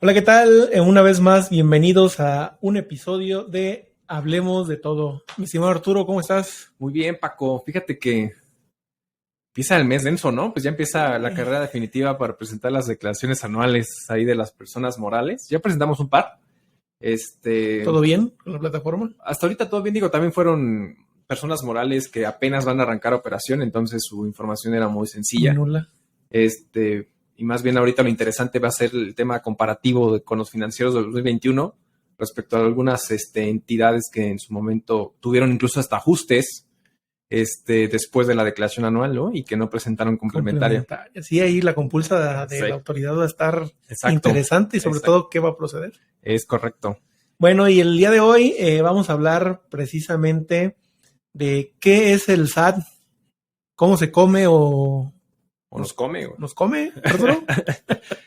Hola, ¿qué tal? Una vez más, bienvenidos a un episodio de Hablemos de Todo. Mi estimado Arturo, ¿cómo estás? Muy bien, Paco. Fíjate que empieza el mes denso, ¿no? Pues ya empieza la carrera definitiva para presentar las declaraciones anuales ahí de las personas morales. Ya presentamos un par. ¿Todo bien con la plataforma? Hasta ahorita todo bien, digo, también fueron personas morales que apenas van a arrancar operación, entonces su información era muy sencilla. Muy nula. Y más bien ahorita lo interesante va a ser el tema comparativo con los financieros del 2021 respecto a algunas entidades que en su momento tuvieron incluso hasta ajustes después de la declaración anual, ¿no? Y que no presentaron complementaria. Sí, ahí la compulsa de Sí. la autoridad va a estar Exacto. interesante y sobre todo qué va a proceder. Es correcto. Bueno, y el día de hoy vamos a hablar precisamente de qué es el SAT, cómo se come o nos come. Güey. ¿Nos come, Arturo?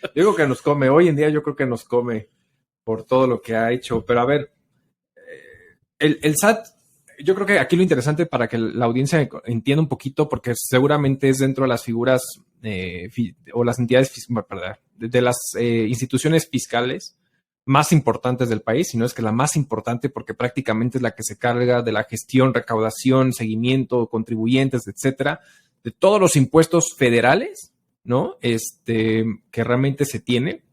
Yo digo que nos come. Hoy en día yo creo que nos come por todo lo que ha hecho. Pero a ver, el SAT, yo creo que aquí lo interesante para que la audiencia entienda un poquito, porque seguramente es dentro de las figuras o las entidades, de las instituciones fiscales más importantes del país, sino es que la más importante porque prácticamente es la que se carga de la gestión, recaudación, seguimiento, contribuyentes, etcétera, de todos los impuestos federales, ¿no? Que realmente se tiene.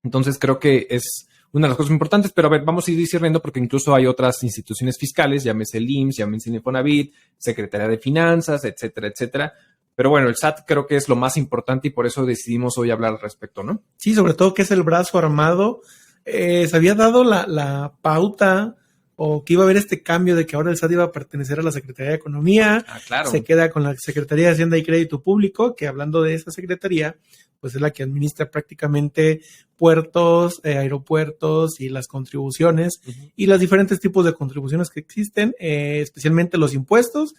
Entonces creo que es una de las cosas importantes, pero a ver, vamos a ir discerniendo porque incluso hay otras instituciones fiscales, llámese el IMSS, llámese el Infonavit, Secretaría de Finanzas, etcétera, etcétera. Pero bueno, el SAT creo que es lo más importante y por eso decidimos hoy hablar al respecto, ¿no? Sí, sobre todo que es el brazo armado. Se había dado la pauta o que iba a haber este cambio de que ahora el SAT iba a pertenecer a la Secretaría de Economía. Claro. Se queda con la Secretaría de Hacienda y Crédito Público, que hablando de esa secretaría, pues es la que administra prácticamente puertos, aeropuertos y las contribuciones y los diferentes tipos de contribuciones que existen, especialmente los impuestos,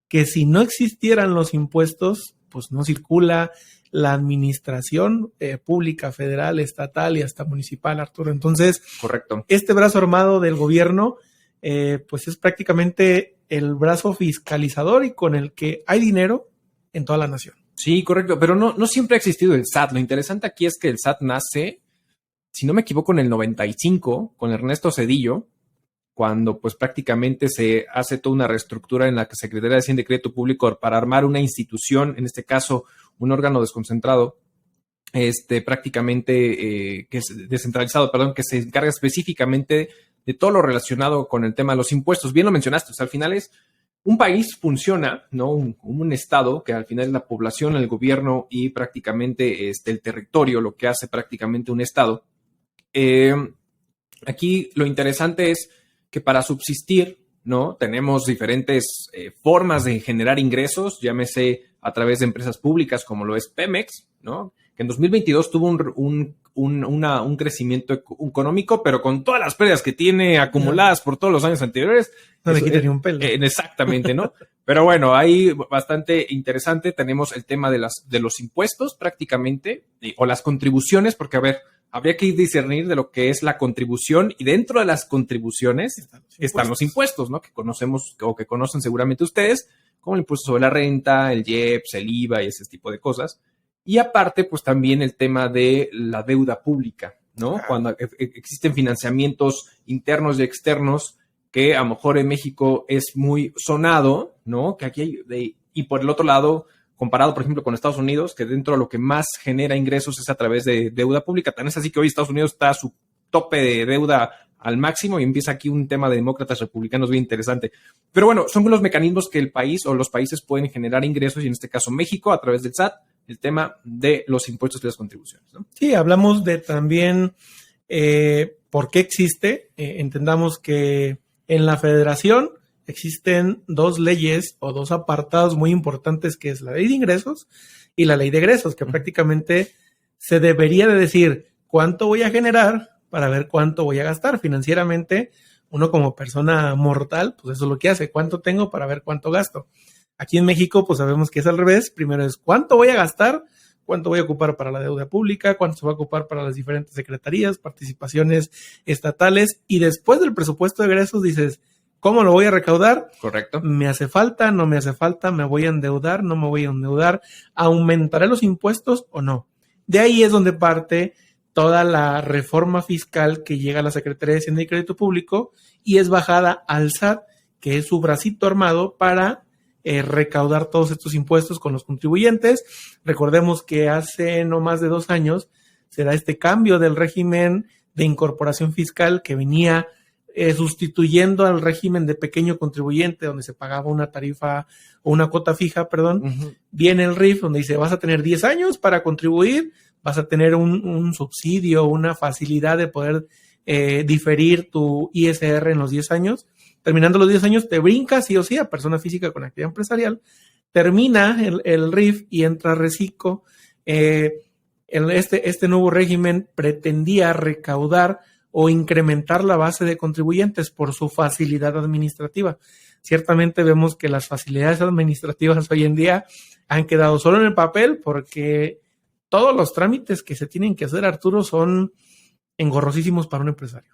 que si no existieran los impuestos, pues no circula la administración pública, federal, estatal y hasta municipal, Arturo. Entonces, correcto. Este brazo armado del gobierno, pues es prácticamente el brazo fiscalizador y con el que hay dinero en toda la nación. Sí, correcto, pero no siempre ha existido el SAT. Lo interesante aquí es que el SAT nace, si no me equivoco, en el 95, con Ernesto Zedillo, cuando pues prácticamente se hace toda una reestructura en la Secretaría de Hacienda y Crédito Público para armar una institución, en este caso un órgano desconcentrado, prácticamente que es descentralizado, que se encarga específicamente de todo lo relacionado con el tema de los impuestos. Bien lo mencionaste, o sea, al final es un país funciona, ¿no? Un estado que al final es la población, el gobierno y prácticamente el territorio, lo que hace prácticamente un estado. Aquí lo interesante es que para subsistir, ¿no? Tenemos diferentes formas de generar ingresos, llámese a través de empresas públicas como lo es Pemex, ¿no? Que en 2022 tuvo un crecimiento económico, pero con todas las pérdidas que tiene acumuladas por todos los años anteriores. No le quita ni un pelo. Exactamente, ¿no? Pero bueno, ahí bastante interesante. Tenemos el tema de los impuestos prácticamente, o las contribuciones, porque a ver, habría que discernir de lo que es la contribución y dentro de las contribuciones están los impuestos, ¿no? Que conocemos o que conocen seguramente ustedes, como el impuesto sobre la renta, el IEPS, el IVA y ese tipo de cosas. Y aparte, pues también el tema de la deuda pública, ¿no? Cuando existen financiamientos internos y externos que a lo mejor en México es muy sonado, ¿no? Que aquí y por el otro lado, comparado, por ejemplo, con Estados Unidos, que dentro de lo que más genera ingresos es a través de deuda pública. Tan es así que hoy Estados Unidos está a su tope de deuda al máximo y empieza aquí un tema de demócratas republicanos bien interesante. Pero bueno, son los mecanismos que el país o los países pueden generar ingresos y en este caso México a través del SAT, el tema de los impuestos y las contribuciones, ¿no? Sí, hablamos de también por qué existe. Entendamos que en la federación existen dos leyes o dos apartados muy importantes, que es la ley de ingresos y la ley de egresos, que prácticamente se debería de decir cuánto voy a generar para ver cuánto voy a gastar financieramente. Uno como persona mortal, pues eso es lo que hace, cuánto tengo para ver cuánto gasto. Aquí en México, pues sabemos que es al revés. Primero es cuánto voy a gastar, cuánto voy a ocupar para la deuda pública, cuánto se va a ocupar para las diferentes secretarías, participaciones estatales, y después del presupuesto de egresos dices, ¿cómo lo voy a recaudar? Correcto. ¿Me hace falta? ¿No me hace falta? ¿Me voy a endeudar? ¿No me voy a endeudar? ¿Aumentaré los impuestos o no? De ahí es donde parte toda la reforma fiscal que llega a la Secretaría de Hacienda y Crédito Público y es bajada al SAT, que es su bracito armado para recaudar todos estos impuestos con los contribuyentes. Recordemos que hace no más de 2 años se da este cambio del régimen de incorporación fiscal que venía sustituyendo al régimen de pequeño contribuyente, donde se pagaba una tarifa o una cuota fija, perdón. Uh-huh. Viene el RIF, donde dice, vas a tener 10 años para contribuir, vas a tener un subsidio, una facilidad de poder diferir tu ISR en los 10 años. Terminando los 10 años, te brincas sí o sí a persona física con actividad empresarial. Termina el RIF y entra Recicco. Este nuevo régimen pretendía recaudar o incrementar la base de contribuyentes por su facilidad administrativa. Ciertamente vemos que las facilidades administrativas hoy en día han quedado solo en el papel porque todos los trámites que se tienen que hacer, Arturo, son engorrosísimos para un empresario.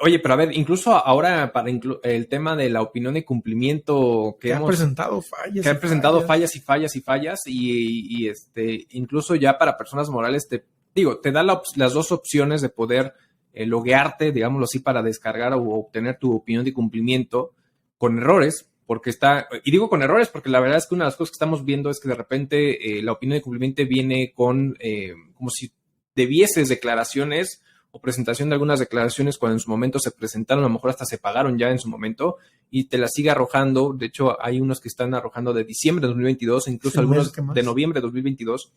Oye, pero a ver, incluso ahora para el tema de la opinión de cumplimiento que han presentado fallas. Que han presentado fallas y incluso ya para personas morales te da las dos opciones de poder loguearte, digámoslo así, para descargar o obtener tu opinión de cumplimiento con errores, porque y digo con errores porque la verdad es que una de las cosas que estamos viendo es que de repente la opinión de cumplimiento viene con como si debieses declaraciones o presentación de algunas declaraciones cuando en su momento se presentaron, a lo mejor hasta se pagaron ya en su momento y te las sigue arrojando. De hecho, hay unos que están arrojando de diciembre de 2022, incluso sí, algunos de noviembre de 2022,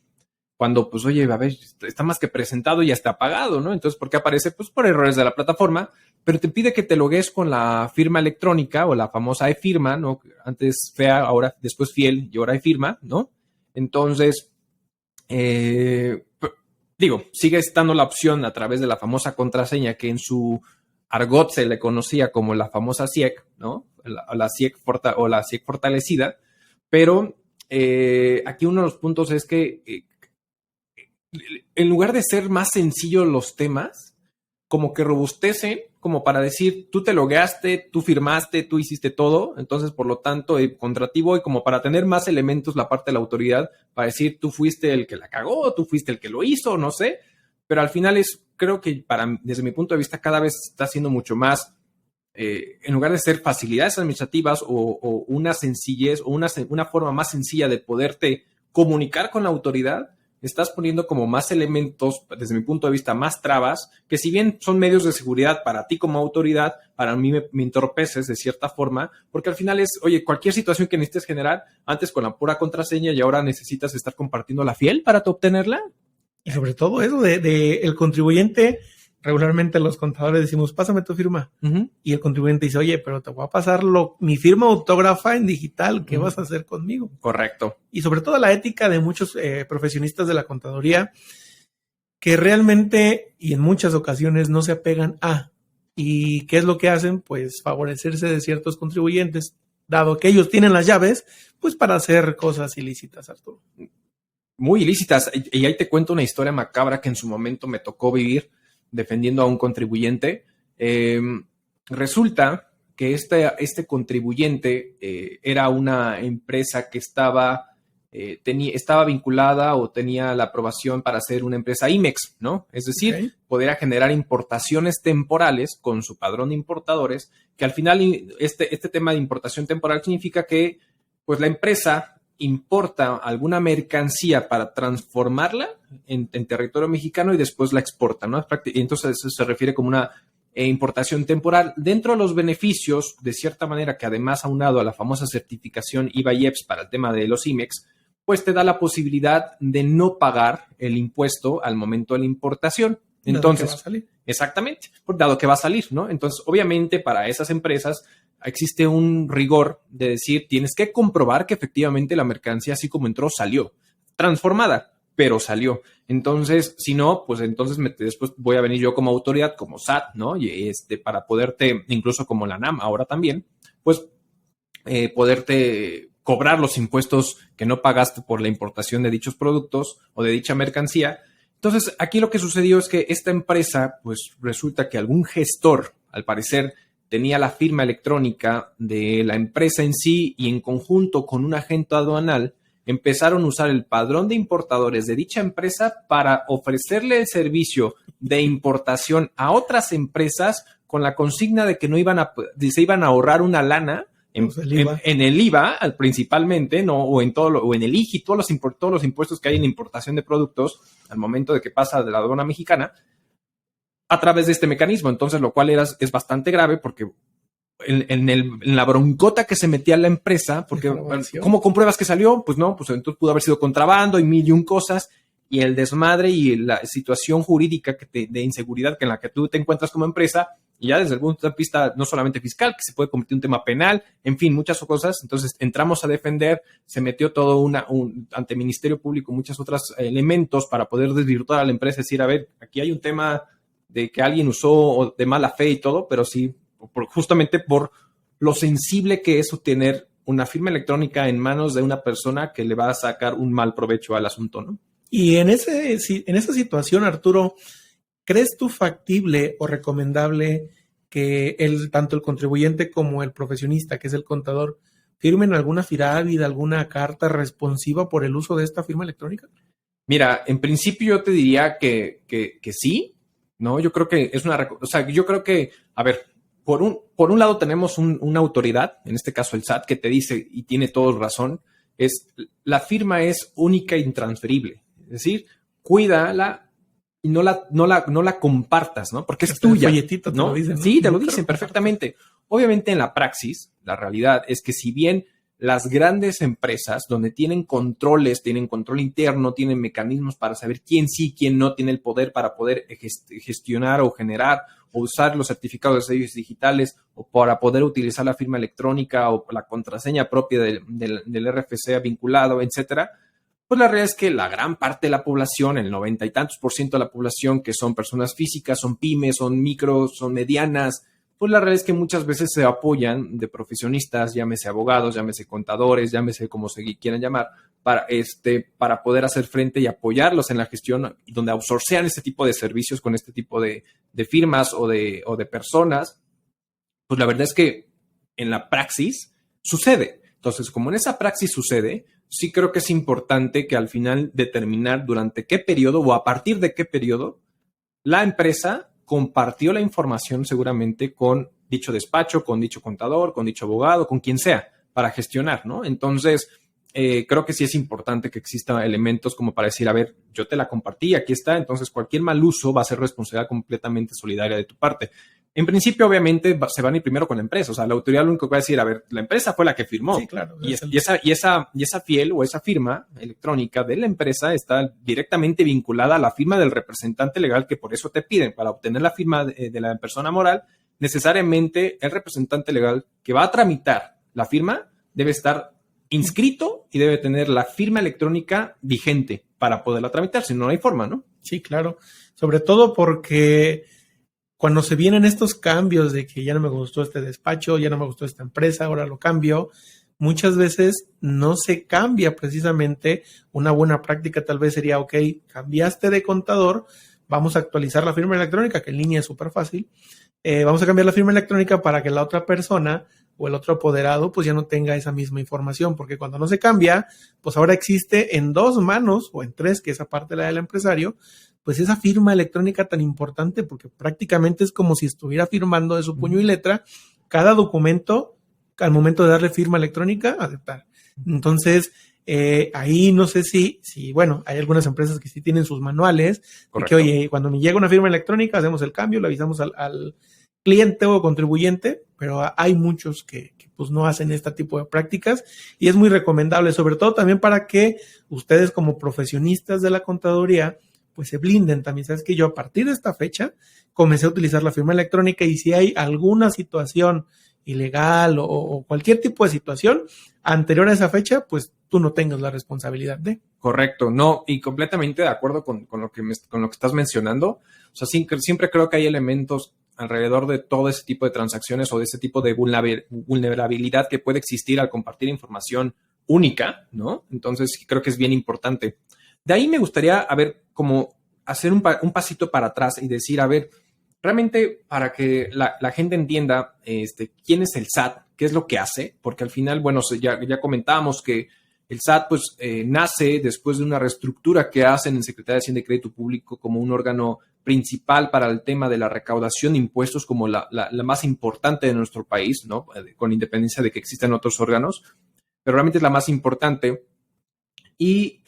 cuando, pues, oye, a ver, está más que presentado y ya está pagado, ¿no? Entonces, ¿por qué aparece? Pues por errores de la plataforma, pero te pide que te logues con la firma electrónica o la famosa e-firma, ¿no? Antes FEA, ahora después Fiel y ahora e-firma, ¿no? Entonces, sigue estando la opción a través de la famosa contraseña que en su argot se le conocía como la famosa CIEC, ¿no? La CIEC o la CIEC fortalecida, pero aquí uno de los puntos es que en lugar de ser más sencillos los temas, como que robustecen, como para decir, tú te logueaste, tú firmaste, tú hiciste todo, entonces, por lo tanto, contra ti voy, como para tener más elementos la parte de la autoridad, para decir, tú fuiste el que la cagó, tú fuiste el que lo hizo, no sé, pero al final creo que desde mi punto de vista, cada vez está siendo mucho más, en lugar de ser facilidades administrativas o una sencillez o una forma más sencilla de poderte comunicar con la autoridad, estás poniendo como más elementos, desde mi punto de vista, más trabas, que si bien son medios de seguridad para ti como autoridad, para mí me entorpeces de cierta forma, porque al final oye, cualquier situación que necesites generar, antes con la pura contraseña y ahora necesitas estar compartiendo la fiel para obtenerla. Y sobre todo eso de el contribuyente, regularmente los contadores decimos, pásame tu firma. Uh-huh. Y el contribuyente dice, oye, pero te voy a pasar mi firma autógrafa en digital, ¿qué vas a hacer conmigo? Correcto. Y sobre todo la ética de muchos profesionistas de la contaduría que realmente y en muchas ocasiones no se apegan a. ¿Y qué es lo que hacen? Pues favorecerse de ciertos contribuyentes, dado que ellos tienen las llaves, pues para hacer cosas ilícitas, Arturo. Muy ilícitas. Y ahí te cuento una historia macabra que en su momento me tocó vivir defendiendo a un contribuyente. Resulta que este contribuyente era una empresa que estaba vinculada o tenía la aprobación para ser una empresa IMEX, ¿no? Es decir, podría generar importaciones temporales con su padrón de importadores, que al final este tema de importación temporal significa que pues la empresa importa alguna mercancía para transformarla en territorio mexicano y después la exporta, ¿no? Y entonces eso se refiere como una importación temporal. Dentro de los beneficios, de cierta manera, que además aunado a la famosa certificación IVA-IEPS para el tema de los IMEX, pues te da la posibilidad de no pagar el impuesto al momento de la importación. Entonces, dado que va a salir. Exactamente, dado que va a salir, ¿no? Entonces, obviamente, para esas empresas existe un rigor de decir, tienes que comprobar que efectivamente la mercancía, así como entró, salió transformada, pero salió. Entonces, si no, pues entonces después voy a venir yo como autoridad, como SAT, ¿no? Y para poderte, incluso como la NAM ahora también, pues poderte cobrar los impuestos que no pagaste por la importación de dichos productos o de dicha mercancía. Entonces, aquí lo que sucedió es que esta empresa, pues resulta que algún gestor, al parecer, tenía la firma electrónica de la empresa en sí y en conjunto con un agente aduanal empezaron a usar el padrón de importadores de dicha empresa para ofrecerle el servicio de importación a otras empresas con la consigna de que se iban a ahorrar una lana en el IVA principalmente, ¿no? O en el IGI, todos los impuestos que hay en importación de productos al momento de que pasa de la aduana mexicana a través de este mecanismo. Entonces, lo cual es bastante grave porque en la broncota que se metía la empresa, porque ¿cómo compruebas que salió? Pues no, pues entonces pudo haber sido contrabando y mil y un cosas, y el desmadre y la situación jurídica de inseguridad en la que tú te encuentras como empresa, y ya desde el punto de vista no solamente fiscal, que se puede convertir en un tema penal, en fin, muchas cosas. Entonces entramos a defender, se metió todo ante Ministerio Público, muchos otros elementos para poder desvirtuar a la empresa, decir, a ver, aquí hay un tema de que alguien usó de mala fe y todo, pero sí, justamente por lo sensible que es obtener una firma electrónica en manos de una persona que le va a sacar un mal provecho al asunto, ¿no? Y en esa situación, Arturo, ¿crees tú factible o recomendable que tanto el contribuyente como el profesionista, que es el contador, firmen alguna affidavit, alguna carta responsiva por el uso de esta firma electrónica? Mira, en principio yo te diría que sí, ¿no? Yo creo que yo creo que, a ver, por un lado tenemos una autoridad, en este caso el SAT, que te dice, y tiene toda razón, la firma es única e intransferible. Es decir, cuídala y no la compartas, ¿no? Porque es tuya. El folletito ¿no? Te lo dicen, ¿no? Sí, te lo dicen perfectamente. Obviamente en la praxis, la realidad es que si bien las grandes empresas donde tienen control interno, tienen mecanismos para saber quién sí, quién no tiene el poder para poder gestionar o generar o usar los certificados de sellos digitales o para poder utilizar la firma electrónica o la contraseña propia del RFC vinculado, etcétera. Pues la realidad es que la gran parte de la población, el 90 y tantos % de la población, que son personas físicas, son pymes, son micros, son medianas, pues la realidad es que muchas veces se apoyan de profesionistas, llámese abogados, llámese contadores, llámese como se quieran llamar, para poder hacer frente y apoyarlos en la gestión, donde outsourcean este tipo de servicios con este tipo de firmas o de personas. Pues la verdad es que en la praxis sucede. Entonces, como en esa praxis sucede, sí creo que es importante que al final determinar durante qué periodo o a partir de qué periodo la empresa compartió la información seguramente con dicho despacho, con dicho contador, con dicho abogado, con quien sea, para gestionar, ¿no? Entonces, creo que sí es importante que existan elementos como para decir, a ver, yo te la compartí, aquí está, entonces cualquier mal uso va a ser responsabilidad completamente solidaria de tu parte. En principio, obviamente, se van a ir primero con la empresa. O sea, la autoridad lo único que va a decir, a ver, la empresa fue la que firmó. Sí, claro. Y esa fiel o esa firma electrónica de la empresa está directamente vinculada a la firma del representante legal, que por eso te piden, para obtener la firma de la persona moral, necesariamente el representante legal que va a tramitar la firma debe estar inscrito y debe tener la firma electrónica vigente para poderla tramitar, si no, no hay forma, ¿no? Sí, claro. Sobre todo porque cuando se vienen estos cambios de que ya no me gustó este despacho, ya no me gustó esta empresa, ahora lo cambio, muchas veces no se cambia precisamente. Una buena práctica tal vez sería, ok, cambiaste de contador, vamos a actualizar la firma electrónica, que en línea es súper fácil. Vamos a cambiar la firma electrónica para que la otra persona o el otro apoderado pues ya no tenga esa misma información, porque cuando no se cambia, pues ahora existe en 2 manos o en 3, que esa parte la del empresario, pues esa firma electrónica tan importante, porque prácticamente es como si estuviera firmando de su puño y letra cada documento al momento de darle firma electrónica, aceptar. Entonces, ahí no sé si, bueno, hay algunas empresas que sí tienen sus manuales, de que, oye, cuando me llega una firma electrónica, hacemos el cambio, le avisamos al cliente o contribuyente, pero hay muchos que pues no hacen este tipo de prácticas y es muy recomendable, sobre todo también para que ustedes como profesionistas de la contaduría pues se blinden también. Sabes que yo a partir de esta fecha comencé a utilizar la firma electrónica y si hay alguna situación ilegal o cualquier tipo de situación anterior a esa fecha, pues tú no tengas la responsabilidad de. Correcto, no, y completamente de acuerdo con lo que estás mencionando. O sea, siempre creo que hay elementos alrededor de todo ese tipo de transacciones o de ese tipo de vulnerabilidad que puede existir al compartir información única, ¿no? Entonces, creo que es bien importante. De ahí me gustaría, a ver, como hacer un pasito para atrás y decir, a ver, realmente para que la gente entienda quién es el SAT, qué es lo que hace, porque al final, bueno, ya comentábamos que El SAT pues nace después de una reestructura que hacen en Secretaría de Hacienda y Crédito Público como un órgano principal para el tema de la recaudación de impuestos, como la más importante de nuestro país, ¿no? Con independencia de que existan otros órganos, pero realmente es la más importante. Y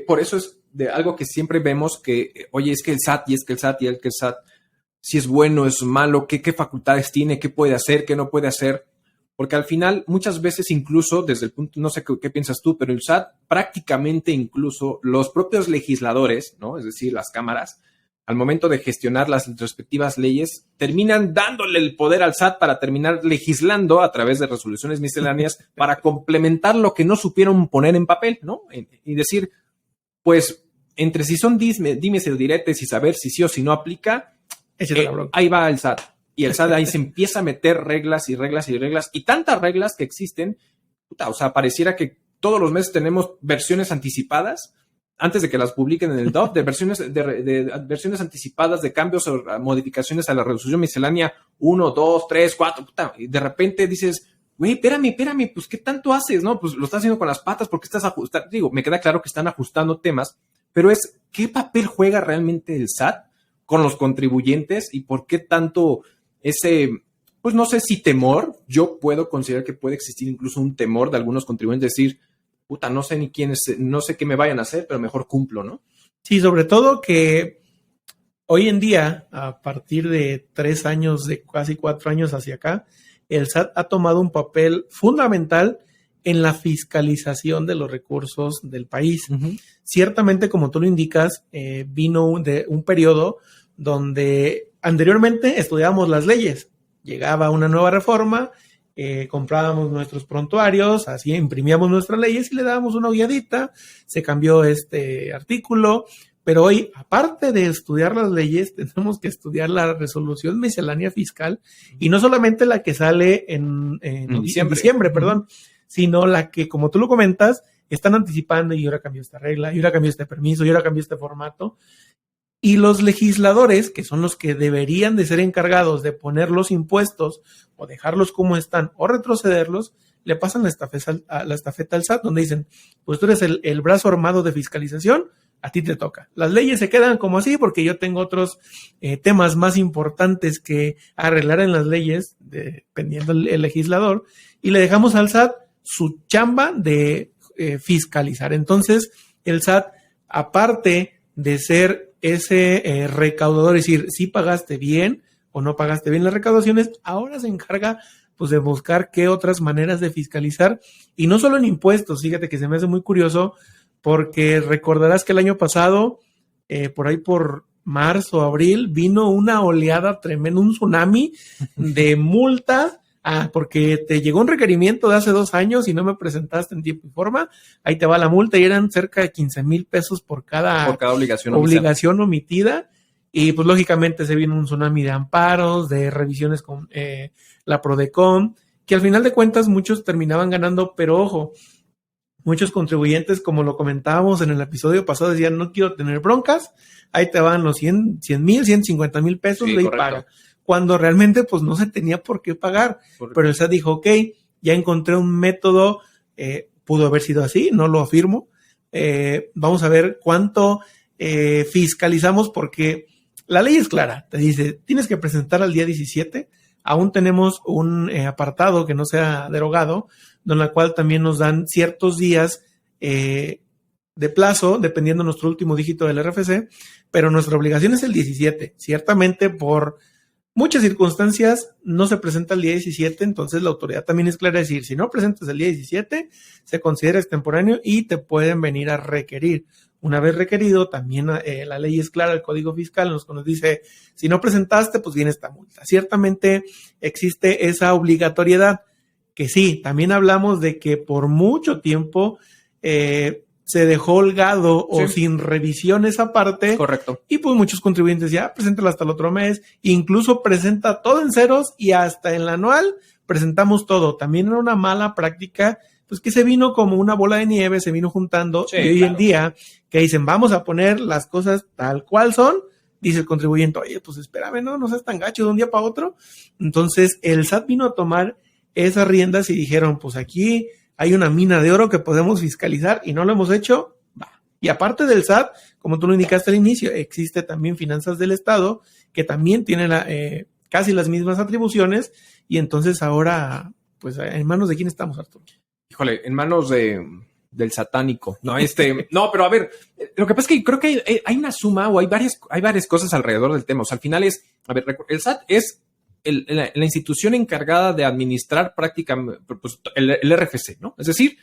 por eso es de algo que siempre vemos que, oye, es que el SAT, y es que el SAT, y es que el SAT, si es bueno, es malo, qué facultades tiene, qué puede hacer, qué no puede hacer. Porque al final, muchas veces incluso, desde el punto, no sé qué piensas tú, pero el SAT prácticamente incluso los propios legisladores, ¿no? Es decir, las cámaras, al momento de gestionar las respectivas leyes, terminan dándole el poder al SAT para terminar legislando a través de resoluciones misceláneas para complementar lo que no supieron poner en papel, ¿no? Y decir, pues, entre si son dimes y diretes y saber si sí o si no aplica, ahí va el SAT. Y el SAT ahí se empieza a meter reglas y reglas y reglas, y tantas reglas que existen, o sea, pareciera que todos los meses tenemos versiones anticipadas, antes de que las publiquen en el DOF, de versiones anticipadas de cambios o modificaciones a la resolución miscelánea 1, 2, 3, 4, y de repente dices, güey, espérame, pues, ¿qué tanto haces? No, pues lo estás haciendo con las patas porque estás ajustando. Digo, me queda claro que están ajustando temas, pero es, ¿qué papel juega realmente el SAT con los contribuyentes y por qué tanto ese, pues no sé si temor? Yo puedo considerar que puede existir incluso un temor de algunos contribuyentes, decir, no sé ni quién es, no sé qué me vayan a hacer, pero mejor cumplo, ¿no? Sí, sobre todo que hoy en día, a partir de 3 años, de casi 4 años hacia acá, el SAT ha tomado un papel fundamental en la fiscalización de los recursos del país. Uh-huh. Ciertamente, como tú lo indicas, vino de un periodo donde anteriormente estudiábamos las leyes. Llegaba una nueva reforma, comprábamos nuestros prontuarios, así imprimíamos nuestras leyes y le dábamos una ojeadita, se cambió este artículo, pero hoy, aparte de estudiar las leyes, tenemos que estudiar la resolución miscelánea fiscal, y no solamente la que sale en diciembre, perdón, sino la que, como tú lo comentas, están anticipando, y ahora cambió esta regla, y ahora cambió este permiso, y ahora cambió este formato. Y los legisladores, que son los que deberían de ser encargados de poner los impuestos o dejarlos como están o retrocederlos, le pasan la estafeta al SAT, donde dicen, pues tú eres el brazo armado de fiscalización, a ti te toca. Las leyes se quedan como así porque yo tengo otros temas más importantes que arreglar en las leyes, dependiendo el legislador, y le dejamos al SAT su chamba de fiscalizar. Entonces, el SAT, aparte de ser ese recaudador, es decir, si pagaste bien o no pagaste bien las recaudaciones, ahora se encarga pues de buscar qué otras maneras de fiscalizar, y no solo en impuestos. Fíjate que se me hace muy curioso, porque recordarás que el año pasado, por ahí por marzo, abril, vino una oleada tremenda, un tsunami de multas, porque te llegó un requerimiento de hace 2 años y no me presentaste en tiempo y forma, ahí te va la multa, y eran cerca de 15,000 pesos por cada obligación omitida. Y pues lógicamente se vino un tsunami de amparos, de revisiones con la Prodecon, que al final de cuentas muchos terminaban ganando, pero ojo, muchos contribuyentes, como lo comentábamos en el episodio pasado, decían, no quiero tener broncas, ahí te van los 100,000, 150,000 pesos, sí, paga. Cuando realmente pues no se tenía por qué pagar. Correcto. Pero el SAT dijo, ok, ya encontré un método, pudo haber sido así, no lo afirmo, vamos a ver cuánto fiscalizamos, porque la ley es clara, te dice, tienes que presentar al día 17, aún tenemos un apartado que no sea derogado, en la cual también nos dan ciertos días de plazo, dependiendo de nuestro último dígito del RFC, pero nuestra obligación es el 17. Ciertamente, por muchas circunstancias, no se presenta el día 17, entonces la autoridad también es clara, decir, si no presentas el día 17, se considera extemporáneo y te pueden venir a requerir. Una vez requerido, también la ley es clara, el Código Fiscal nos dice, si no presentaste, pues viene esta multa. Ciertamente existe esa obligatoriedad, que sí, también hablamos de que por mucho tiempo se dejó holgado o sin revisión esa parte. Correcto. Y pues muchos contribuyentes ya preséntalo hasta el otro mes, incluso presenta todo en ceros, y hasta en el anual presentamos todo. También era una mala práctica, pues que se vino como una bola de nieve, se vino juntando, sí, y hoy en día que dicen, vamos a poner las cosas tal cual son, dice el contribuyente, oye, pues espérame, no seas tan gacho de un día para otro. Entonces el SAT vino a tomar esas riendas y dijeron, pues aquí hay una mina de oro que podemos fiscalizar y no lo hemos hecho, va. Y aparte del SAT, como tú lo indicaste al inicio, existe también Finanzas del Estado, que también tienen casi las mismas atribuciones, y entonces ahora, pues, ¿en manos de quién estamos, Arturo? Híjole, en manos del satánico. No, no, pero a ver, lo que pasa es que creo que hay una suma o hay varias cosas alrededor del tema. O sea, al final a ver, el SAT es la institución encargada de administrar prácticamente pues, el RFC, ¿no? Es decir,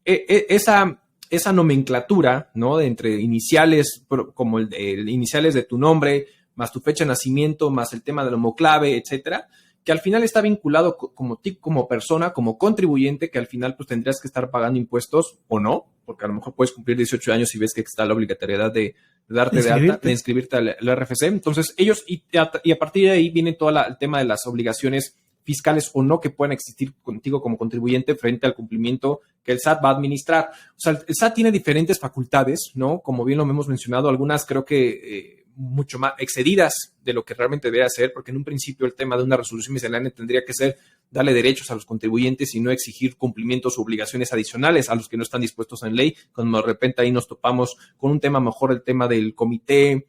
esa nomenclatura, ¿no? De entre iniciales, como el iniciales de tu nombre, más tu fecha de nacimiento, más el tema del homoclave, etcétera, que al final está vinculado como persona, como contribuyente, que al final pues tendrías que estar pagando impuestos o no, porque a lo mejor puedes cumplir 18 años y ves que está la obligatoriedad de darte de alta, de inscribirte al RFC. Entonces ellos, y a partir de ahí viene todo el tema de las obligaciones fiscales o no que puedan existir contigo como contribuyente frente al cumplimiento que el SAT va a administrar. O sea, el SAT tiene diferentes facultades, ¿no? Como bien lo hemos mencionado, algunas creo que mucho más excedidas de lo que realmente debe hacer, porque en un principio el tema de una resolución miscelánea tendría que ser darle derechos a los contribuyentes y no exigir cumplimientos o obligaciones adicionales a los que no están dispuestos en ley, cuando de repente ahí nos topamos con un tema mejor, el tema del comité,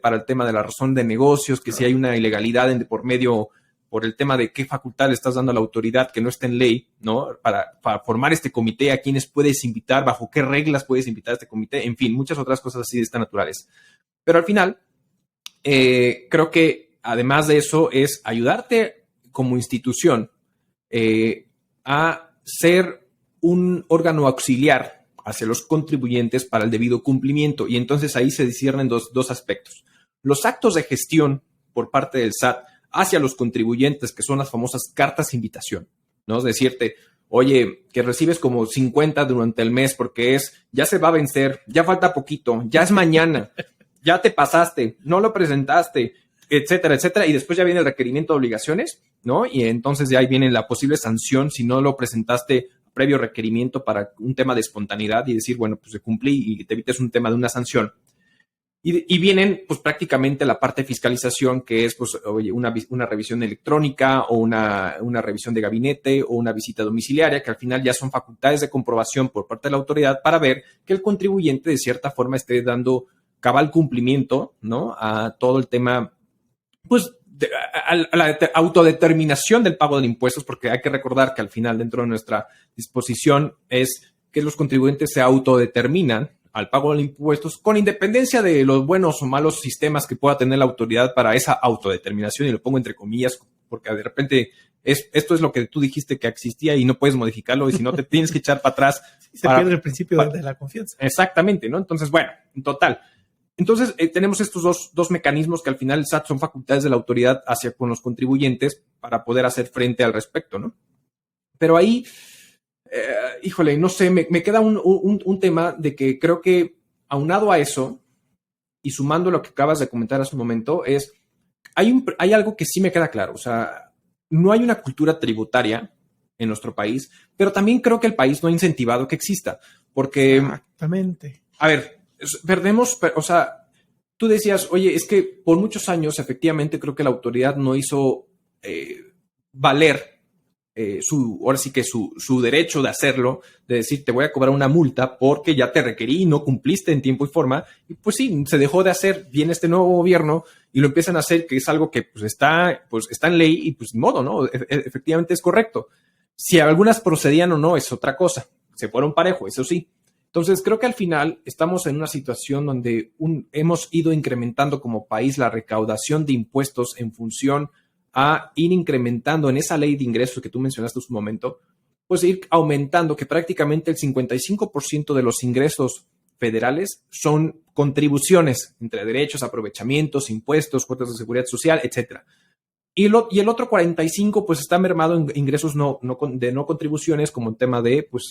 para el tema de la razón de negocios, que si hay una ilegalidad por medio, por el tema de qué facultad le estás dando a la autoridad que no está en ley, ¿no? Para formar este comité, a quiénes puedes invitar, bajo qué reglas puedes invitar a este comité, en fin, muchas otras cosas así de estas naturales. Pero al final, creo que además de eso es ayudarte como institución a ser un órgano auxiliar hacia los contribuyentes para el debido cumplimiento. Y entonces ahí se disciernen dos aspectos. Los actos de gestión por parte del SAT hacia los contribuyentes, que son las famosas cartas de invitación, ¿no? Es decirte, oye, que recibes como 50 durante el mes porque ya se va a vencer, ya falta poquito, ya es mañana. Ya te pasaste, no lo presentaste, etcétera, etcétera, y después ya viene el requerimiento de obligaciones, ¿no? Y entonces ya ahí viene la posible sanción si no lo presentaste previo requerimiento para un tema de espontaneidad y decir, bueno, pues se cumplí y te evites un tema de una sanción. Y vienen, pues prácticamente la parte de fiscalización, que es, pues, oye, una revisión electrónica o una revisión de gabinete o una visita domiciliaria, que al final ya son facultades de comprobación por parte de la autoridad para ver que el contribuyente de cierta forma esté dando cabal cumplimiento, ¿no? A todo el tema, pues, a la autodeterminación del pago de impuestos, porque hay que recordar que al final dentro de nuestra disposición es que los contribuyentes se autodeterminan al pago de impuestos con independencia de los buenos o malos sistemas que pueda tener la autoridad para esa autodeterminación, y lo pongo entre comillas, porque de repente esto es lo que tú dijiste que existía y no puedes modificarlo, y si no te tienes que echar para atrás. Se pierde el principio de la confianza. Exactamente, ¿no? Entonces, bueno, en total. Entonces, tenemos estos dos mecanismos que al final el SAT son facultades de la autoridad hacia con los contribuyentes para poder hacer frente al respecto, ¿no? Pero ahí, híjole, no sé, me queda un tema de que creo que aunado a eso y sumando lo que acabas de comentar hace un momento, hay algo que sí me queda claro. O sea, no hay una cultura tributaria en nuestro país, pero también creo que el país no ha incentivado que exista, porque... Exactamente. A ver, perdemos, o sea, tú decías, oye, es que por muchos años efectivamente creo que la autoridad no hizo valer ahora sí que su derecho de hacerlo, de decir, te voy a cobrar una multa porque ya te requerí y no cumpliste en tiempo y forma. Y pues sí, se dejó de hacer, viene este nuevo gobierno y lo empiezan a hacer, que es algo que pues está en ley y pues ni modo, ¿no? Efectivamente es correcto. Si algunas procedían o no es otra cosa. Se fueron parejo, eso sí. Entonces, creo que al final estamos en una situación donde hemos ido incrementando como país la recaudación de impuestos en función a ir incrementando en esa ley de ingresos que tú mencionaste hace un momento, pues ir aumentando que prácticamente el 55% de los ingresos federales son contribuciones entre derechos, aprovechamientos, impuestos, cuotas de seguridad social, etcétera. Y el otro 45% pues está mermado en ingresos de no contribuciones, como el tema de pues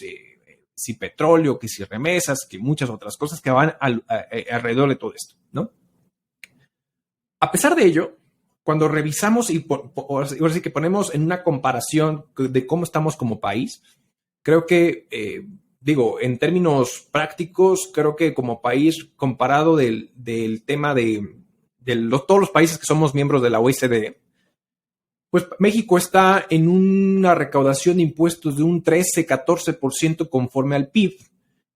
si petróleo, que si remesas, que muchas otras cosas que van alrededor de todo esto, ¿no? A pesar de ello, cuando revisamos y ahora sí que ponemos en una comparación de cómo estamos como país, creo que, en términos prácticos, creo que como país, comparado del tema de todos los países que somos miembros de la OECD, Pues México está en una recaudación de impuestos de un 13-14% conforme al PIB.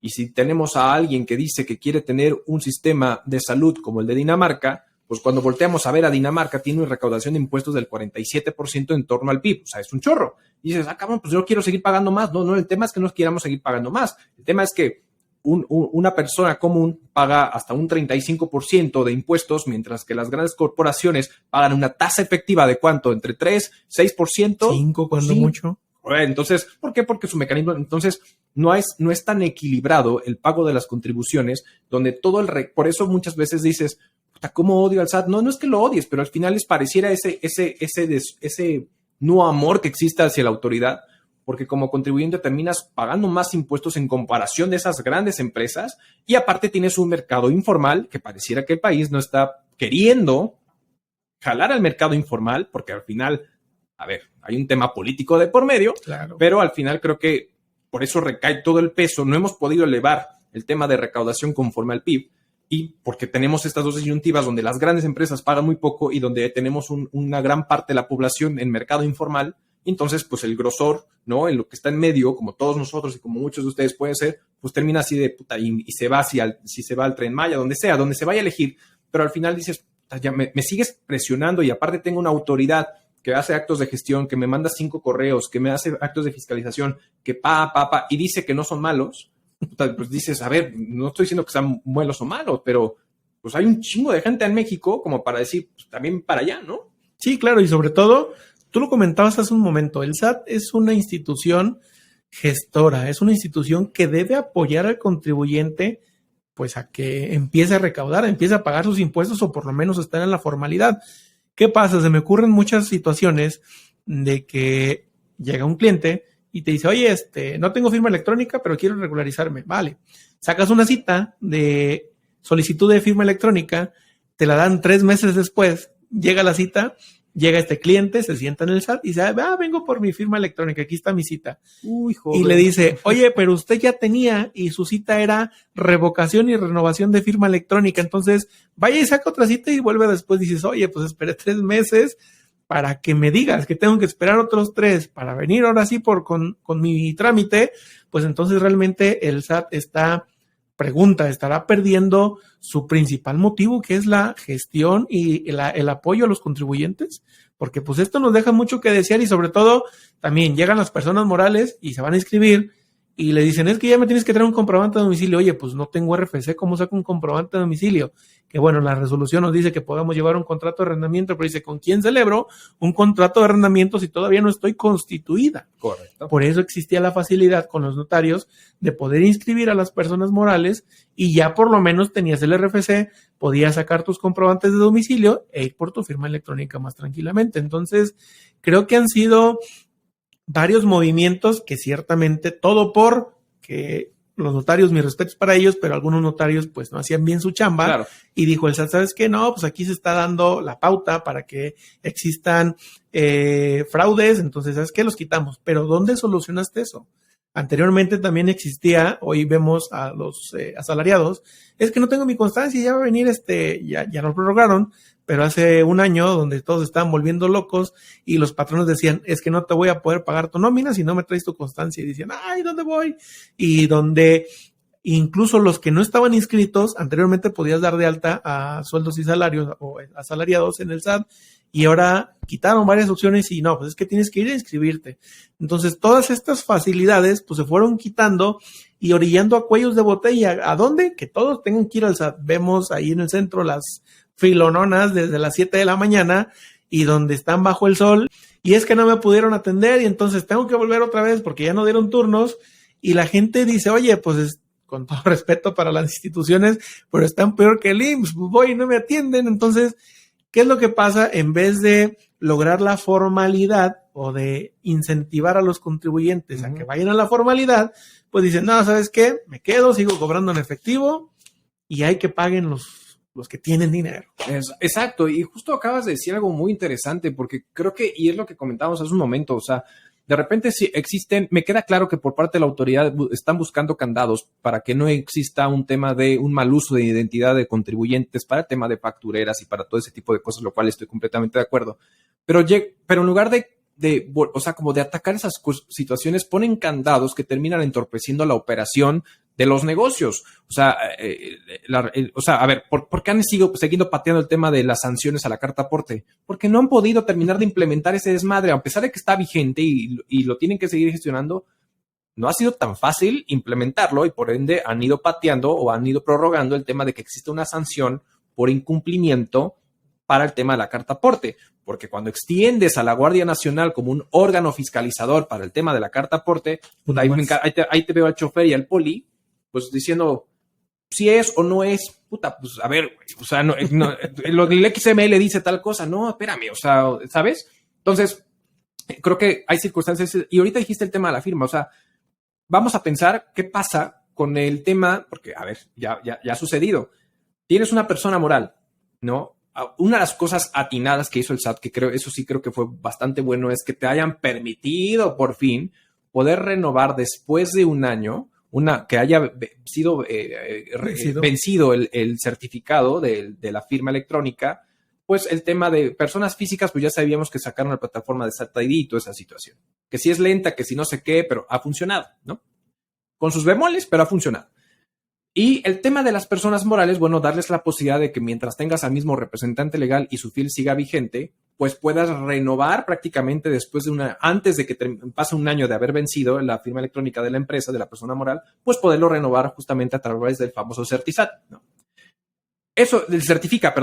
Y si tenemos a alguien que dice que quiere tener un sistema de salud como el de Dinamarca, pues cuando volteamos a ver a Dinamarca, tiene una recaudación de impuestos del 47% en torno al PIB. O sea, es un chorro. Y dices, cabrón, pues yo quiero seguir pagando más. No, el tema es que no queramos seguir pagando más. El tema es que una persona común paga hasta un 35% de impuestos, mientras que las grandes corporaciones pagan una tasa efectiva de ¿cuánto? Entre 3, 6%. 5 cuando mucho. Entonces, ¿por qué? Porque su mecanismo, entonces, no es tan equilibrado el pago de las contribuciones, donde todo por eso muchas veces dices, puta, ¿cómo odio al SAT? No es que lo odies, pero al final les pareciera ese no amor que existe hacia la autoridad, porque como contribuyente terminas pagando más impuestos en comparación de esas grandes empresas, y aparte tienes un mercado informal que pareciera que el país no está queriendo jalar al mercado informal, porque al final, a ver, hay un tema político de por medio, claro, pero al final creo que por eso recae todo el peso. No hemos podido elevar el tema de recaudación conforme al PIB, y porque tenemos estas dos disyuntivas donde las grandes empresas pagan muy poco y donde tenemos una gran parte de la población en mercado informal. Entonces, pues el grosor, ¿no? En lo que está en medio, como todos nosotros y como muchos de ustedes pueden ser, pues termina así de puta y se va si se va al Tren Maya, donde sea, donde se vaya a elegir. Pero al final dices, ya me sigues presionando y aparte tengo una autoridad que hace actos de gestión, que me manda 5 correos, que me hace actos de fiscalización, que y dice que no son malos. Pues dices, a ver, no estoy diciendo que sean buenos o malos, pero pues hay un chingo de gente en México como para decir, pues, también para allá, ¿no? Sí, claro, y sobre todo, tú lo comentabas hace un momento, el SAT es una institución gestora, es una institución que debe apoyar al contribuyente pues a que empiece a recaudar, empiece a pagar sus impuestos o por lo menos estar en la formalidad. ¿Qué pasa? Se me ocurren muchas situaciones de que llega un cliente y te dice, oye, no tengo firma electrónica, pero quiero regularizarme. Vale, sacas una cita de solicitud de firma electrónica, te la dan 3 meses después, llega la cita, llega este cliente, se sienta en el SAT y dice, vengo por mi firma electrónica, aquí está mi cita. Uy, joder. Y le dice, oye, pero usted ya tenía y su cita era revocación y renovación de firma electrónica, entonces vaya y saca otra cita y vuelve después, dices, oye, pues esperé 3 meses para que me digas que tengo que esperar otros 3 para venir ahora sí con mi trámite, pues entonces realmente el SAT estará perdiendo su principal motivo, que es la gestión y el apoyo a los contribuyentes, porque pues esto nos deja mucho que desear y sobre todo también llegan las personas morales y se van a inscribir y le dicen, es que ya me tienes que traer un comprobante de domicilio. Oye, pues no tengo RFC, ¿cómo saco un comprobante de domicilio? Que bueno, la resolución nos dice que podamos llevar un contrato de arrendamiento, pero dice, ¿con quién celebro un contrato de arrendamiento si todavía no estoy constituida? Correcto. Por eso existía la facilidad con los notarios de poder inscribir a las personas morales y ya por lo menos tenías el RFC, podías sacar tus comprobantes de domicilio e ir por tu firma electrónica más tranquilamente. Entonces, creo que han sido varios movimientos que ciertamente todo por que los notarios, mis respetos para ellos, pero algunos notarios pues no hacían bien su chamba. Claro. Y dijo el SAT, ¿sabes qué? No, pues aquí se está dando la pauta para que existan fraudes, entonces, ¿sabes qué? Los quitamos. Pero ¿dónde solucionaste eso? Anteriormente también existía, hoy vemos a los asalariados, es que no tengo mi constancia, ya va a venir ya lo prorrogaron, pero hace un año donde todos estaban volviendo locos y los patrones decían, es que no te voy a poder pagar tu nómina si no me traes tu constancia. Y decían, ay, ¿dónde voy? Y donde incluso los que no estaban inscritos, anteriormente podías dar de alta a sueldos y salarios o asalariados en el SAT, y ahora quitaron varias opciones y no, pues es que tienes que ir a inscribirte. Entonces, todas estas facilidades pues se fueron quitando y orillando a cuellos de botella. ¿A dónde? Que todos tengan que ir al SAT. Vemos ahí en el centro las filononas desde las 7 de la mañana y donde están bajo el sol. Y es que no me pudieron atender y entonces tengo que volver otra vez porque ya no dieron turnos. Y la gente dice, oye, pues con todo respeto para las instituciones, pero están peor que el IMSS, voy y no me atienden. Entonces, ¿qué es lo que pasa? En vez de lograr la formalidad o de incentivar a los contribuyentes a que vayan a la formalidad, pues dicen, no, ¿sabes qué? Me quedo, sigo cobrando en efectivo y hay que paguen los que tienen dinero. Exacto, y justo acabas de decir algo muy interesante, porque creo que, y es lo que comentábamos hace un momento, o sea, de repente sí existen, me queda claro que por parte de la autoridad están buscando candados para que no exista un tema de un mal uso de identidad de contribuyentes para el tema de factureras y para todo ese tipo de cosas, lo cual estoy completamente de acuerdo. Pero en lugar o sea, como de atacar esas situaciones, ponen candados que terminan entorpeciendo la operación de los negocios. O sea, a ver, ¿por qué han seguido pateando el tema de las sanciones a la carta aporte? Porque no han podido terminar de implementar ese desmadre, a pesar de que está vigente y lo tienen que seguir gestionando. No ha sido tan fácil implementarlo y por ende han ido pateando o han ido prorrogando el tema de que existe una sanción por incumplimiento para el tema de la carta aporte. Porque cuando extiendes a la Guardia Nacional como un órgano fiscalizador para el tema de la carta aporte, ahí te veo al chofer y al poli, pues diciendo si es o no es, puta, pues a ver, o sea, el XML dice tal cosa, no, espérame, o sea, ¿sabes? Entonces, creo que hay circunstancias, y ahorita dijiste el tema de la firma, o sea, vamos a pensar qué pasa con el tema, porque, a ver, ya ha sucedido. Tienes una persona moral, ¿no? Una de las cosas atinadas que hizo el SAT, que creo que fue bastante bueno, es que te hayan permitido por fin poder renovar después de un año, que haya sido vencido el certificado de la firma electrónica, pues el tema de personas físicas, pues ya sabíamos que sacaron la plataforma de SAT ID y toda esa situación. Que si es lenta, que si no sé qué, pero ha funcionado, ¿no? Con sus bemoles, pero ha funcionado. Y el tema de las personas morales, bueno, darles la posibilidad de que mientras tengas al mismo representante legal y su FIL siga vigente, pues puedas renovar prácticamente antes de que pase un año de haber vencido la firma electrónica de la empresa, de la persona moral, pues poderlo renovar justamente a través del famoso Certisat, ¿no? Eso, certifica.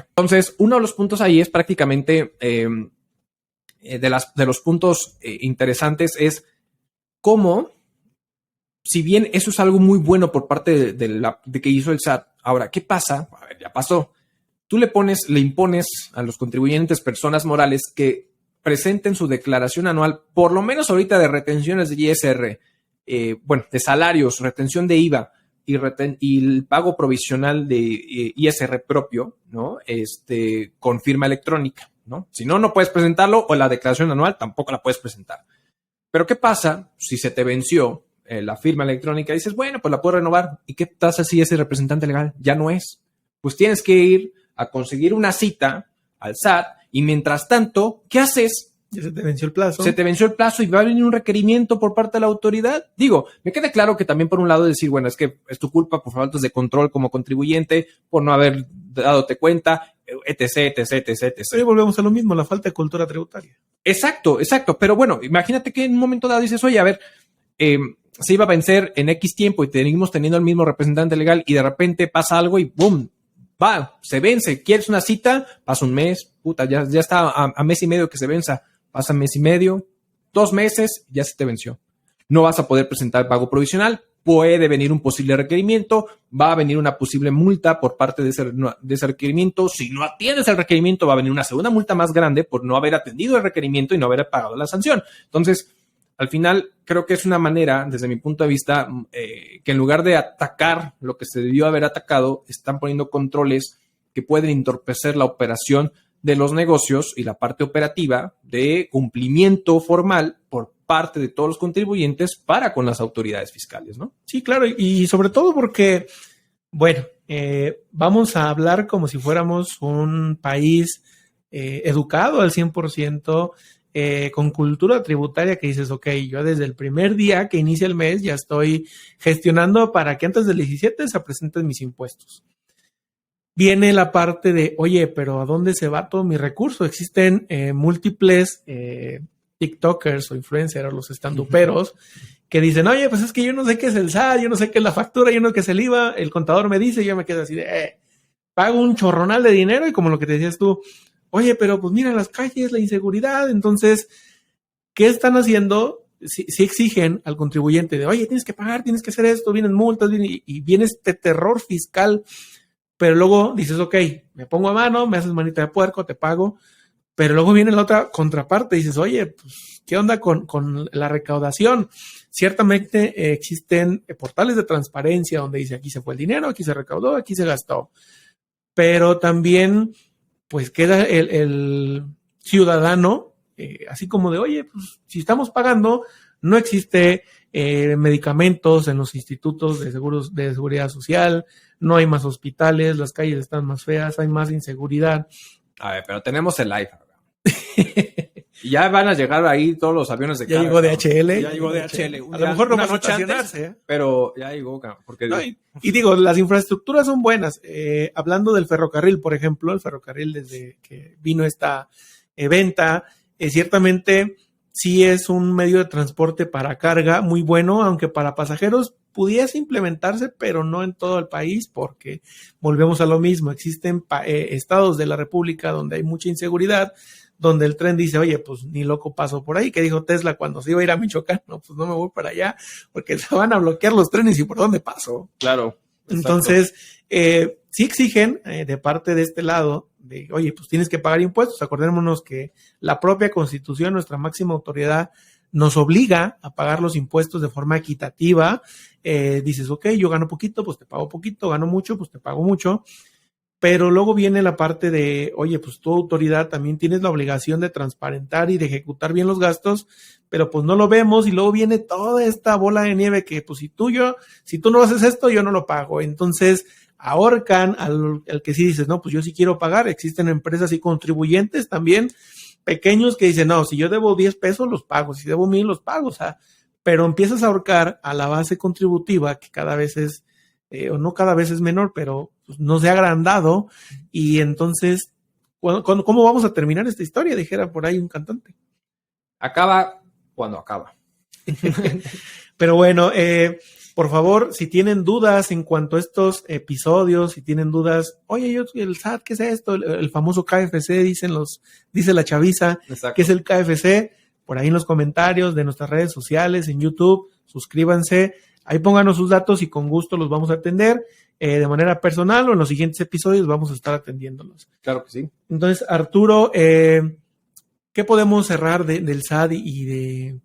Entonces, uno de los puntos ahí es prácticamente, de los puntos interesantes es cómo, si bien eso es algo muy bueno por parte de que hizo el SAT, ahora, ¿qué pasa? A ver, ya pasó. Tú le impones a los contribuyentes, personas morales, que presenten su declaración anual, por lo menos ahorita de retenciones de ISR, de salarios, retención de IVA y el pago provisional de ISR propio, ¿no? Con firma electrónica, ¿no? Si no, no puedes presentarlo, o la declaración anual tampoco la puedes presentar. Pero ¿qué pasa si se te venció la firma electrónica? Dices, bueno, pues la puedo renovar. ¿Y qué pasa si ese representante legal ya no es? Pues tienes que ir a conseguir una cita al SAT y mientras tanto, ¿qué haces? Ya se te venció el plazo. Se te venció el plazo y va a venir un requerimiento por parte de la autoridad. Digo, me queda claro que también por un lado decir, bueno, es que es tu culpa por faltas de control como contribuyente, por no haber dadote cuenta, etc. Pero volvemos a lo mismo, la falta de cultura tributaria. Exacto. Pero bueno, imagínate que en un momento dado dices, oye, a ver, se iba a vencer en X tiempo y seguimos teniendo el mismo representante legal y de repente pasa algo y ¡boom! Se vence. ¿Quieres una cita? Pasa un mes, puta, ya está a mes y medio que se venza. Pasa mes y medio, 2 meses, ya se te venció. No vas a poder presentar pago provisional, puede venir un posible requerimiento, va a venir una posible multa por parte de ese requerimiento. Si no atiendes el requerimiento, va a venir una segunda multa más grande por no haber atendido el requerimiento y no haber pagado la sanción. Entonces, al final, creo que es una manera, desde mi punto de vista, que en lugar de atacar lo que se debió haber atacado, están poniendo controles que pueden entorpecer la operación de los negocios y la parte operativa de cumplimiento formal por parte de todos los contribuyentes para con las autoridades fiscales, ¿no? Sí, claro, y sobre todo porque, bueno, vamos a hablar como si fuéramos un país educado al 100%, con cultura tributaria, que dices, ok, yo desde el primer día que inicia el mes ya estoy gestionando para que antes del 17 se presenten mis impuestos. Viene la parte de, oye, pero ¿a dónde se va todo mi recurso? Existen múltiples TikTokers o influencers, los estanduperos, que dicen, oye, pues es que yo no sé qué es el SAT, yo no sé qué es la factura, yo no sé qué es el IVA, el contador me dice, y yo me quedo así de, pago un chorronal de dinero, y como lo que te decías tú, oye, pero pues mira las calles, la inseguridad. Entonces, ¿qué están haciendo? Si exigen al contribuyente de, oye, tienes que pagar, tienes que hacer esto, vienen multas, y viene este terror fiscal. Pero luego dices, ok, me pongo a mano, me haces manita de puerco, te pago. Pero luego viene la otra contraparte y dices, oye, pues, ¿qué onda con la recaudación? Ciertamente existen portales de transparencia donde dice, aquí se fue el dinero, aquí se recaudó, aquí se gastó. Pero también, pues, queda el ciudadano así como de, oye, pues si estamos pagando, no existe medicamentos en los institutos de seguridad social, no hay más hospitales, las calles están más feas, hay más inseguridad. A ver, pero tenemos el live. Y ya van a llegar ahí todos los aviones de carga. Ya llegó DHL. Ya llegó DHL. A lo mejor no va a estacionarse. Pero ya llegó. Porque... No, y digo, las infraestructuras son buenas. Hablando del ferrocarril, por ejemplo, el ferrocarril desde que vino esta venta, ciertamente sí es un medio de transporte para carga muy bueno, aunque para pasajeros pudiese implementarse, pero no en todo el país, porque volvemos a lo mismo. Existen estados de la República donde hay mucha inseguridad, donde el tren dice, oye, pues ni loco paso por ahí. ¿Qué dijo Tesla cuando se iba a ir a Michoacán? No, pues no me voy para allá, porque se van a bloquear los trenes y por dónde paso. Claro. Exacto. Entonces, sí exigen de parte de este lado, de, oye, pues tienes que pagar impuestos. Acordémonos que la propia Constitución, nuestra máxima autoridad, nos obliga a pagar los impuestos de forma equitativa. Dices, ok, yo gano poquito, pues te pago poquito, gano mucho, pues te pago mucho. Pero luego viene la parte de, oye, pues tu autoridad también tienes la obligación de transparentar y de ejecutar bien los gastos, pero pues no lo vemos y luego viene toda esta bola de nieve que pues si tú no haces esto, yo no lo pago. Entonces ahorcan al que sí dices, no, pues yo sí quiero pagar. Existen empresas y contribuyentes también pequeños que dicen, no, si yo debo 10 pesos los pago, si debo 1,000 los pago, o sea, pero empiezas a ahorcar a la base contributiva que cada vez es o no cada vez es menor, pero pues, no se ha agrandado, y entonces, ¿cómo vamos a terminar esta historia? Dijera por ahí un cantante. Acaba cuando acaba. Pero bueno, por favor, si tienen dudas en cuanto a estos episodios, si tienen dudas, oye, el SAT, ¿qué es esto? El famoso KFC, dice la chaviza. Exacto. ¿Qué es el KFC? Por ahí en los comentarios de nuestras redes sociales, en YouTube, suscríbanse. Ahí pónganos sus datos y con gusto los vamos a atender de manera personal, o en los siguientes episodios vamos a estar atendiéndolos. Claro que sí. Entonces, Arturo, ¿qué podemos cerrar del SAT y de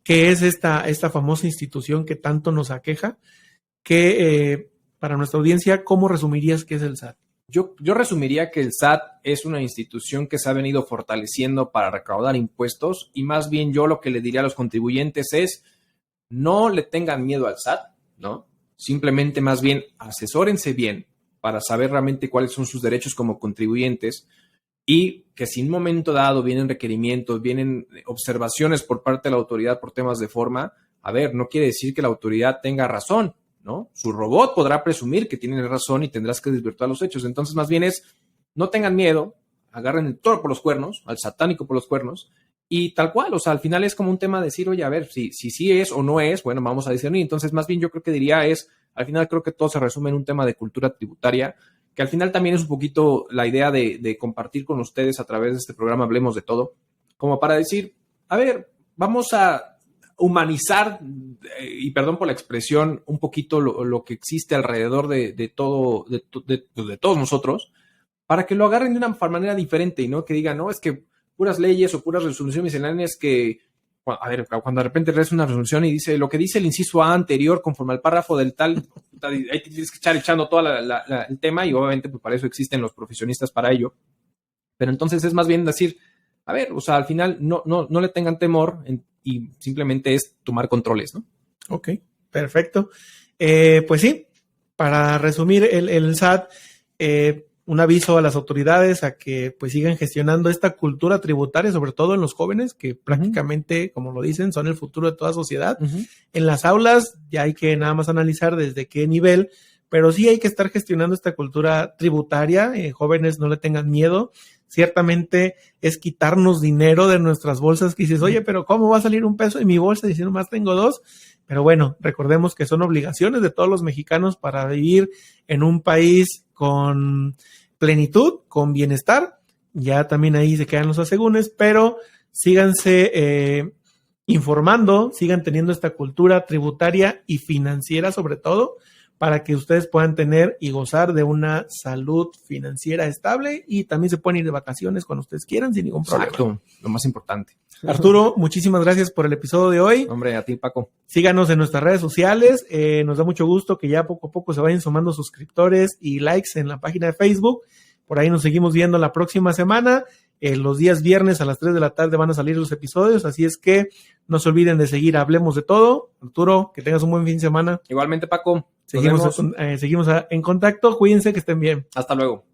qué es esta famosa institución que tanto nos aqueja? Que para nuestra audiencia, ¿cómo resumirías qué es el SAT? Yo resumiría que el SAT es una institución que se ha venido fortaleciendo para recaudar impuestos, y más bien yo lo que le diría a los contribuyentes es: no le tengan miedo al SAT, ¿no? Simplemente más bien asesórense bien para saber realmente cuáles son sus derechos como contribuyentes, y que si en un momento dado vienen requerimientos, vienen observaciones por parte de la autoridad por temas de forma, a ver, no quiere decir que la autoridad tenga razón, ¿no? Su robot podrá presumir que tiene razón y tendrás que desvirtuar los hechos. Entonces, más bien es, no tengan miedo, agarren el toro por los cuernos, al satánico por los cuernos, y tal cual, o sea, al final es como un tema de decir, oye, a ver, si sí es o no es, bueno, vamos a discernir. Entonces, más bien yo creo que diría al final creo que todo se resume en un tema de cultura tributaria, que al final también es un poquito la idea de compartir con ustedes a través de este programa Hablemos de Todo, como para decir, a ver, vamos a humanizar, y perdón por la expresión, un poquito lo que existe alrededor de todos nosotros, para que lo agarren de una manera diferente y no que digan, no, es que puras leyes o puras resoluciones misceláneas que, a ver, cuando de repente lees una resolución y dice lo que dice el inciso A anterior conforme al párrafo del tal, ahí te tienes que estar echando todo el tema, y obviamente pues para eso existen los profesionistas para ello. Pero entonces es más bien decir, a ver, o sea, al final no le tengan temor y simplemente es tomar controles, ¿no? Ok, perfecto. Pues sí, para resumir el SAT, un aviso a las autoridades a que pues sigan gestionando esta cultura tributaria, sobre todo en los jóvenes, que prácticamente, como lo dicen, son el futuro de toda sociedad. En las aulas ya hay que nada más analizar desde qué nivel, pero sí hay que estar gestionando esta cultura tributaria. Jóvenes, no le tengan miedo. Ciertamente es quitarnos dinero de nuestras bolsas, que dices, oye, pero ¿cómo va a salir un peso de mi bolsa y si nomás tengo 2? Pero bueno, recordemos que son obligaciones de todos los mexicanos para vivir en un país con plenitud, con bienestar. Ya también ahí se quedan los asegúnes, pero síganse informando, sigan teniendo esta cultura tributaria y financiera sobre todo, para que ustedes puedan tener y gozar de una salud financiera estable, y también se pueden ir de vacaciones cuando ustedes quieran sin ningún problema. Exacto, lo más importante. Arturo, muchísimas gracias por el episodio de hoy. Hombre, a ti, Paco. Síganos en nuestras redes sociales. Nos da mucho gusto que ya poco a poco se vayan sumando suscriptores y likes en la página de Facebook. Por ahí nos seguimos viendo la próxima semana. Los días viernes a las 3 de la tarde van a salir los episodios, así es que no se olviden de seguir Hablemos de Todo. Arturo, que tengas un buen fin de semana. Igualmente, Paco. Seguimos en contacto, cuídense, que estén bien. Hasta luego.